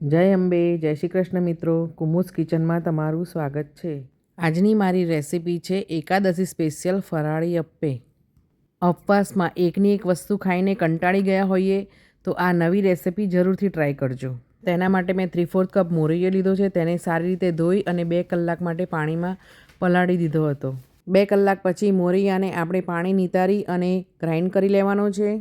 જય અંબે, જય શ્રી કૃષ્ણ મિત્રો. કુમુસ કિચનમાં તમારું સ્વાગત છે. આજની મારી રેસિપી છે એકાદશી સ્પેશિયલ ફરાળી અપ્પે. ઉપવાસમાં એકની એક વસ્તુ ખાઈને કંટાળી ગયા હોઈએ તો આ નવી રેસિપી જરૂરથી ટ્રાય કરજો. તેના માટે મેં 3/4 કપ મોરૈયો લીધો છે. તેને સારી રીતે ધોઈ અને 2 કલાક માટે પાણીમાં પલાળી દીધો હતો. 2 કલાક પછી મોરૈયાને આપણે પાણી નિતારી અને ગ્રાઇન્ડ કરી લેવાનો છે.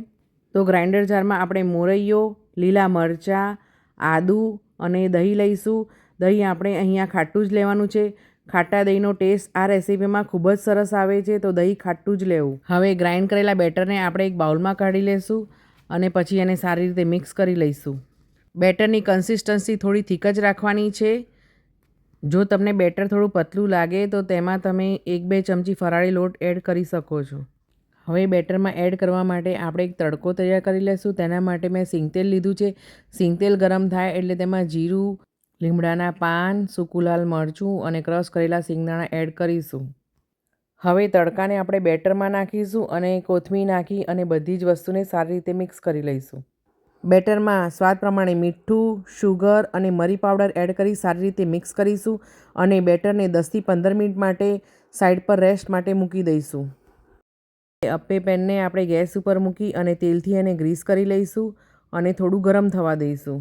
તો ગ્રાઇન્ડર જારમાં આપણે મોરૈયો, લીલા મરચાં, આદું અને દહીં લઈશું. દહીં આપણે અહીંયા ખાટું જ લેવાનું છે. ખાટા દહીંનો ટેસ્ટ આ રેસીપીમાં ખૂબ જ સરસ આવે છે, તો દહીં ખાટું જ લેવું. હવે ગ્રાઇન્ડ કરેલા બેટરને આપણે એક બાઉલમાં કાઢી લઈશું અને પછી એને સારી રીતે મિક્સ કરી લઈશું. બેટરની કન્સિસ્ટન્સી થોડી થીક જ રાખવાની છે. જો તમને બેટર થોડું પતલું લાગે તો તેમાં તમે 1-2 ચમચી ફરાળી લોટ એડ કરી શકો છો. હવે બેટરમાં એડ કરવા માટે આપણે એક તડકો તૈયાર કરી લઈશું. તેના માટે મેં સિંગતેલ લીધું છે. સિંગતેલ ગરમ થાય એટલે તેમાં જીરું, લીમડાના પાન, સૂકું લાલ મરચું અને ક્રશ કરેલા સિંગદાણા એડ કરીશું. હવે તડકાને આપણે બેટરમાં નાખીશું અને કોથમીર નાખી અને બધી જ વસ્તુને સારી રીતે મિક્સ કરી લઈશું. બેટરમાં સ્વાદ પ્રમાણે મીઠું, શુગર અને મરી પાવડર એડ કરી સારી રીતે મિક્સ કરીશું અને બેટરને 10થી 15 મિનિટ માટે સાઈડ પર રેસ્ટ માટે મૂકી દઈશું. અપ્પે પેનને આપણે ગેસ ઉપર મૂકી અને તેલથી એને ગ્રીસ કરી લઈશું અને થોડું ગરમ થવા દઈશું.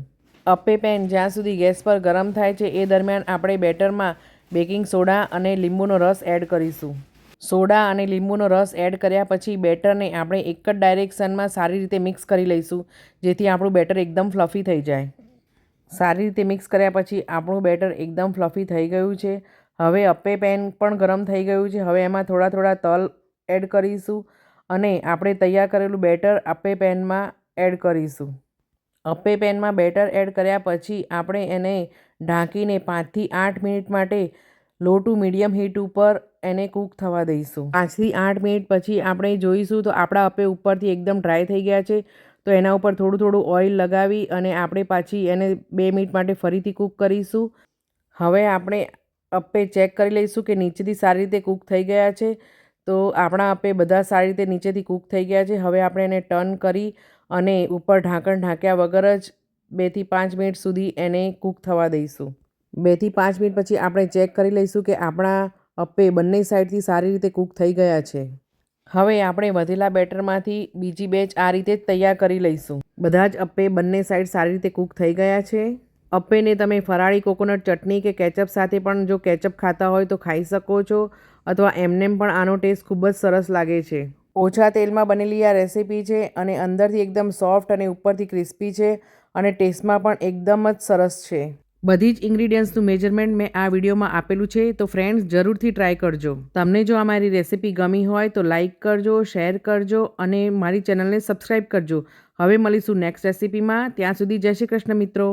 અપ્પે પેન જ્યાં સુધી ગેસ પર ગરમ થાય છે એ દરમિયાન આપણે બેટરમાં બેકિંગ સોડા અને લીંબુનો રસ એડ કરીશું. સોડા અને લીંબુનો રસ એડ કર્યા પછી બેટરને આપણે એક જ ડાયરેક્શનમાં સારી રીતે મિક્સ કરી લઈશું, જેથી આપણું બેટર એકદમ ફ્લફી થઈ જાય. સારી રીતે મિક્સ કર્યા પછી આપણું બેટર એકદમ ફ્લફી થઈ ગયું છે. હવે અપ્પે પેન પણ ગરમ થઈ ગયું છે. હવે એમાં થોડા થોડા તલ એડ કરીશું અને આપણે તૈયાર કરેલું બેટર અપ્પે પેનમાં એડ કરીશું. અપ્પે પેનમાં બેટર એડ કર્યા પછી આપણે એને ઢાંકીને 5થી 8 મિનિટ માટે લો ટુ મીડિયમ હીટ ઉપર એને કૂક થવા દઈશું. 5થી 8 મિનિટ પછી આપણે જોઈશું તો આપણા અપ્પે ઉપરથી એકદમ ડ્રાય થઈ ગયા છે. તો એના ઉપર થોડું થોડું ઓઇલ લગાવી અને આપણે પાછી એને 2 મિનિટ માટે ફરીથી કૂક કરીશું. હવે આપણે અપ્પે ચેક કરી લઈશું કે નીચેથી સારી રીતે કૂક થઈ ગયા છે. તો આપણા અપ્પે બધા સારી રીતે નીચેથી કૂક થઈ ગયા છે. હવે આપણે એને ટર્ન કરી અને ઉપર ઢાંકણ ઢાંક્યા વગર જ 2થી 5 મિનિટ સુધી એને કૂક થવા દઈશું. 2થી 5 મિનિટ પછી આપણે ચેક કરી લઈશું કે આપણા અપ્પે બંને સાઈડથી સારી રીતે કૂક થઈ ગયા છે. હવે આપણે વધેલા બેટરમાંથી બીજી બેચ આ રીતે જ તૈયાર કરી લઈશું. બધા જ અપ્પે બંને સાઈડ સારી રીતે કૂક થઈ ગયા છે. અપ્પેને તમે ફરાળી કોકોનટ ચટણી કે કેચઅપ સાથે પણ જો કેચઅપ ખાતા હોય તો ખાઈ શકો છો, અથવા એમનેમ પણ આનો ટેસ્ટ ખૂબ જ સરસ લાગે છે. ઓછા તેલમાં બનેલી આ રેસીપી છે અને અંદરથી એકદમ સોફ્ટ અને ઉપરથી ક્રિસ્પી છે અને ટેસ્ટમાં પણ એકદમ જ સરસ છે. બધી જ ઇન્ગ્રીડિયન્ટ્સનું મેજરમેન્ટ મેં આ વિડીયોમાં આપેલું છે, તો ફ્રેન્ડ્સ જરૂરથી ટ્રાય કરજો. તમને જો આ મારી રેસીપી ગમી હોય તો લાઇક કરજો, શેર કરજો અને મારી ચેનલને સબસ્ક્રાઈબ કરજો. હવે મળીશું નેક્સ્ટ રેસીપીમાં. ત્યાં સુધી જય શ્રી કૃષ્ણ મિત્રો.